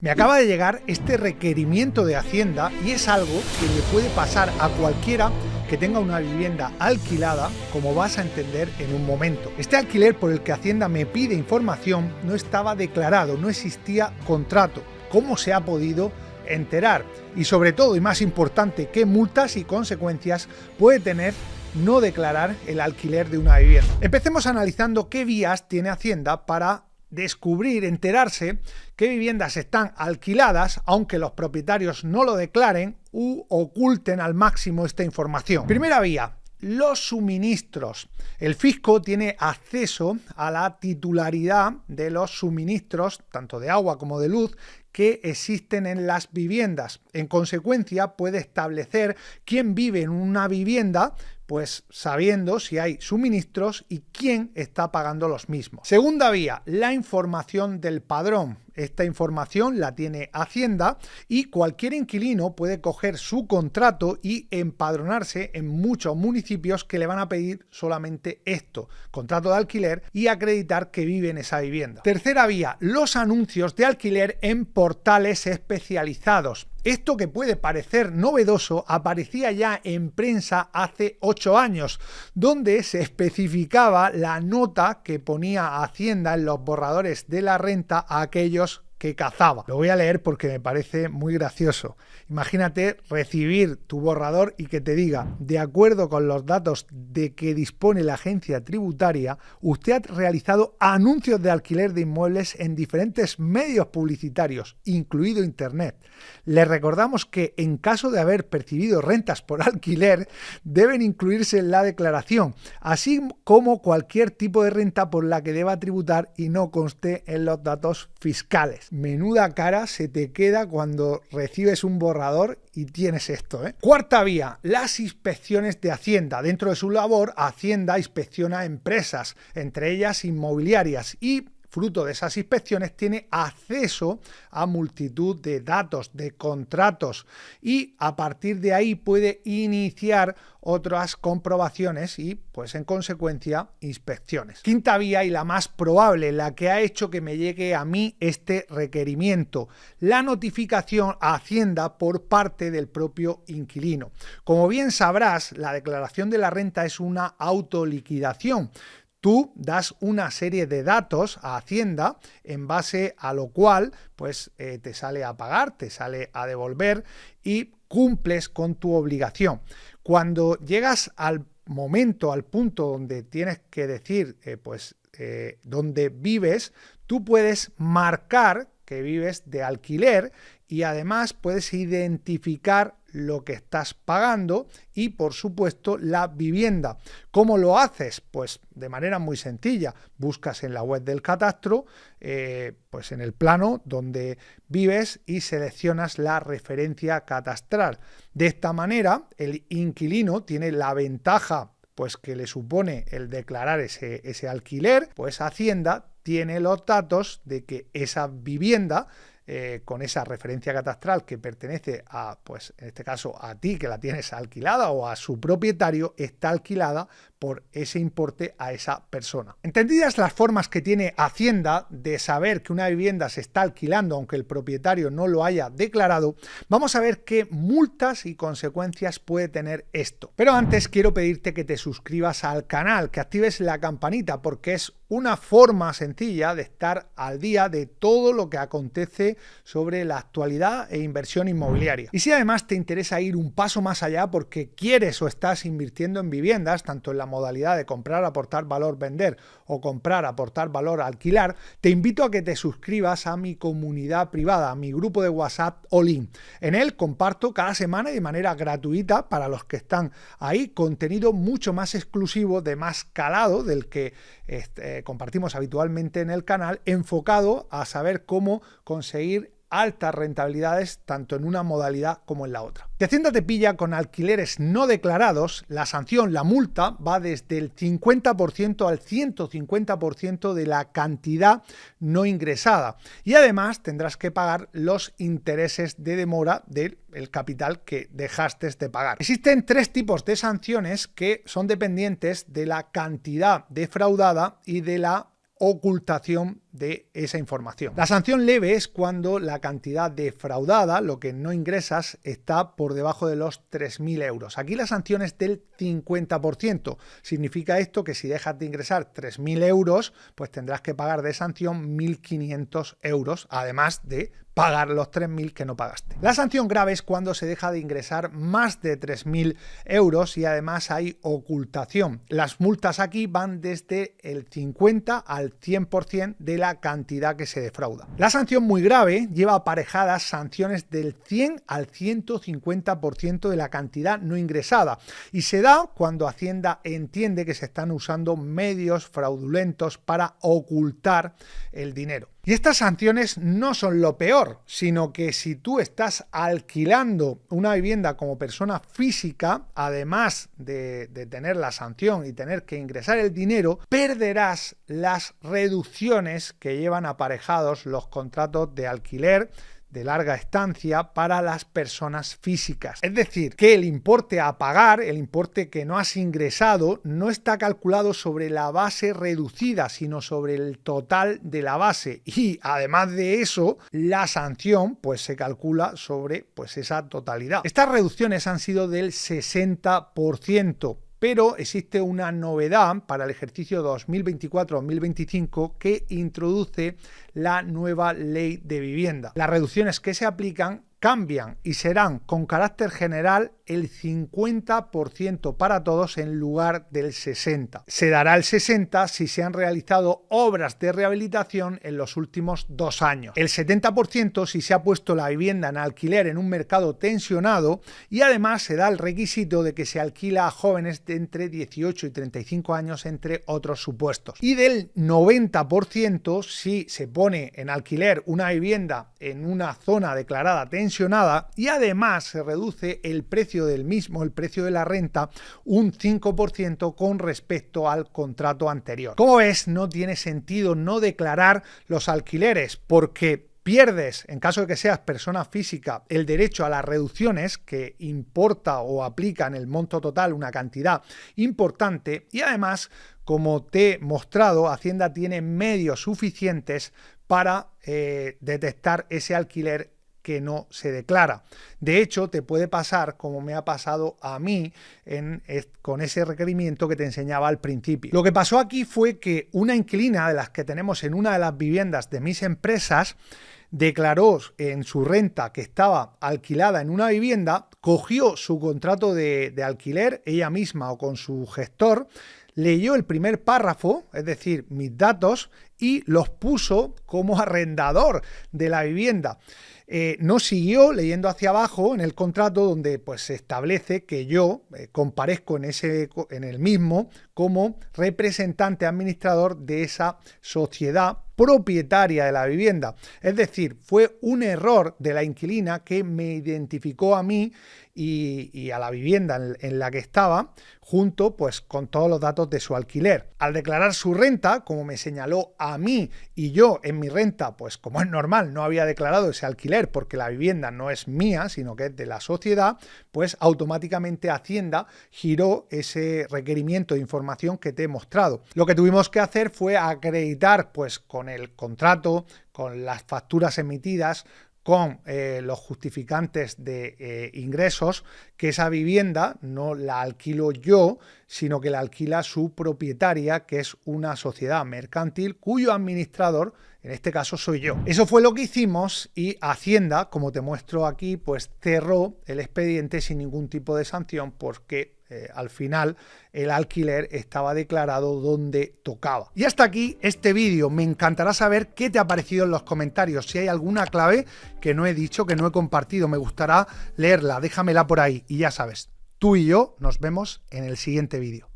Me acaba de llegar este requerimiento de Hacienda y es algo que le puede pasar a cualquiera que tenga una vivienda alquilada, como vas a entender en un momento. Este alquiler por el que Hacienda me pide información no estaba declarado, no existía contrato. ¿Cómo se ha podido enterar? Y sobre todo, y más importante, ¿qué multas y consecuencias puede tener no declarar el alquiler de una vivienda? Empecemos analizando qué vías tiene Hacienda para descubrir, enterarse qué viviendas están alquiladas, aunque los propietarios no lo declaren u oculten al máximo esta información. Primera vía, los suministros. El fisco tiene acceso a la titularidad de los suministros, tanto de agua como de luz, que existen en las viviendas. En consecuencia, puede establecer quién vive en una vivienda, pues sabiendo si hay suministros y quién está pagando los mismos. Segunda vía, la información del padrón. Esta información la tiene Hacienda y cualquier inquilino puede coger su contrato y empadronarse en muchos municipios que le van a pedir solamente esto, contrato de alquiler, y acreditar que vive en esa vivienda. Tercera vía, los anuncios de alquiler en portales especializados. Esto que puede parecer novedoso aparecía ya en prensa hace 8 años, donde se especificaba la nota que ponía Hacienda en los borradores de la renta a aquellos que cazaba. Lo voy a leer porque me parece muy gracioso. Imagínate recibir tu borrador y que te diga: de acuerdo con los datos de que dispone la agencia tributaria, usted ha realizado anuncios de alquiler de inmuebles en diferentes medios publicitarios, incluido Internet. Le recordamos que en caso de haber percibido rentas por alquiler, deben incluirse en la declaración, así como cualquier tipo de renta por la que deba tributar y no conste en los datos fiscales. Menuda cara se te queda cuando recibes un borrador y tienes esto, ¿eh? Cuarta vía, las inspecciones de Hacienda. Dentro de su labor, Hacienda inspecciona empresas, entre ellas inmobiliarias, y fruto de esas inspecciones tiene acceso a multitud de datos, de contratos, y a partir de ahí puede iniciar otras comprobaciones y, pues en consecuencia, inspecciones. Quinta vía, y la más probable, la que ha hecho que me llegue a mí este requerimiento: la notificación a Hacienda por parte del propio inquilino. Como bien sabrás, la declaración de la renta es una autoliquidación. Tú das una serie de datos a Hacienda en base a lo cual pues te sale a pagar, te sale a devolver y cumples con tu obligación. Cuando llegas al momento, al punto donde tienes que decir dónde vives, tú puedes marcar que vives de alquiler y además puedes identificar lo que estás pagando y, por supuesto, la vivienda. ¿Cómo lo haces? Pues de manera muy sencilla. Buscas en la web del catastro, pues en el plano donde vives, y seleccionas la referencia catastral. De esta manera, el inquilino tiene la ventaja pues que le supone el declarar ese alquiler, pues Hacienda tiene los datos de que esa vivienda con esa referencia catastral que pertenece a, pues en este caso a ti que la tienes alquilada, o a su propietario, está alquilada por ese importe a esa persona. Entendidas las formas que tiene Hacienda de saber que una vivienda se está alquilando aunque el propietario no lo haya declarado, vamos a ver qué multas y consecuencias puede tener esto. Pero antes quiero pedirte que te suscribas al canal, que actives la campanita, porque es una forma sencilla de estar al día de todo lo que acontece sobre la actualidad e inversión inmobiliaria. Y si además te interesa ir un paso más allá porque quieres o estás invirtiendo en viviendas, tanto en la modalidad de comprar, aportar valor, vender, o comprar, aportar valor, alquilar, te invito a que te suscribas a mi comunidad privada, a mi grupo de WhatsApp All In. En él comparto cada semana y de manera gratuita para los que están ahí contenido mucho más exclusivo, de más calado del que compartimos habitualmente en el canal, enfocado a saber cómo conseguir altas rentabilidades tanto en una modalidad como en la otra. Si Hacienda te pilla con alquileres no declarados, la sanción, la multa, va desde el 50% al 150% de la cantidad no ingresada, y además tendrás que pagar los intereses de demora del capital que dejaste de pagar. Existen 3 tipos de sanciones que son dependientes de la cantidad defraudada y de la ocultación de esa información. La sanción leve es cuando la cantidad defraudada, lo que no ingresas, está por debajo de los 3.000 euros. Aquí la sanción es del 50%. Significa esto que si dejas de ingresar 3.000 euros, pues tendrás que pagar de sanción 1.500 euros, además de pagar los 3.000 que no pagaste. La sanción grave es cuando se deja de ingresar más de 3.000 euros y además hay ocultación. Las multas aquí van desde el 50 al 100% de la cantidad que se defrauda. La sanción muy grave lleva aparejadas sanciones del 100 al 150% de la cantidad no ingresada y se da cuando Hacienda entiende que se están usando medios fraudulentos para ocultar el dinero. Y estas sanciones no son lo peor, sino que si tú estás alquilando una vivienda como persona física, además de tener la sanción y tener que ingresar el dinero, perderás las reducciones que llevan aparejados los contratos de alquiler de larga estancia para las personas físicas. Es decir, que el importe a pagar, el importe que no has ingresado, no está calculado sobre la base reducida, sino sobre el total de la base. Y además de eso, la sanción pues se calcula sobre pues esa totalidad. Estas reducciones han sido del 60%. Pero existe una novedad para el ejercicio 2024-2025 que introduce la nueva ley de vivienda. Las reducciones que se aplican cambian y serán con carácter general el 50% para todos en lugar del 60%. Se dará el 60% si se han realizado obras de rehabilitación en los últimos 2 años. El 70% si se ha puesto la vivienda en alquiler en un mercado tensionado y además se da el requisito de que se alquila a jóvenes de entre 18 y 35 años, entre otros supuestos. Y del 90% si se pone en alquiler una vivienda en una zona declarada tensionada y además se reduce el precio del mismo, el precio de la renta, un 5% con respecto al contrato anterior. Como ves, no tiene sentido no declarar los alquileres porque pierdes, en caso de que seas persona física, el derecho a las reducciones que importa o aplica en el monto total una cantidad importante y además, como te he mostrado, Hacienda tiene medios suficientes para detectar ese alquiler que no se declara. De hecho, te puede pasar como me ha pasado a mí con ese requerimiento que te enseñaba al principio. Lo que pasó aquí fue que una inquilina de las que tenemos en una de las viviendas de mis empresas declaró en su renta que estaba alquilada en una vivienda, cogió su contrato de alquiler ella misma o con su gestor, leyó el primer párrafo, es decir, mis datos, y los puso como arrendador de la vivienda. No siguió leyendo hacia abajo en el contrato donde pues se establece que yo comparezco en el mismo como representante administrador de esa sociedad propietaria de la vivienda. Es decir, fue un error de la inquilina que me identificó a mí y a la vivienda en la que estaba junto pues con todos los datos de su alquiler. Al declarar su renta, como me señaló a mí y yo en mi renta, pues como es normal, no había declarado ese alquiler porque la vivienda no es mía, sino que es de la sociedad, pues automáticamente Hacienda giró ese requerimiento de información que te he mostrado. Lo que tuvimos que hacer fue acreditar pues con el contrato, con las facturas emitidas, con los justificantes de ingresos, que esa vivienda no la alquilo yo, sino que la alquila su propietaria, que es una sociedad mercantil cuyo administrador, en este caso, soy yo. Eso fue lo que hicimos y Hacienda, como te muestro aquí, pues cerró el expediente sin ningún tipo de sanción porque al final el alquiler estaba declarado donde tocaba. Y hasta aquí este vídeo. Me encantará saber qué te ha parecido en los comentarios. Si hay alguna clave que no he dicho, que no he compartido, me gustará leerla. Déjamela por ahí y ya sabes, tú y yo nos vemos en el siguiente vídeo.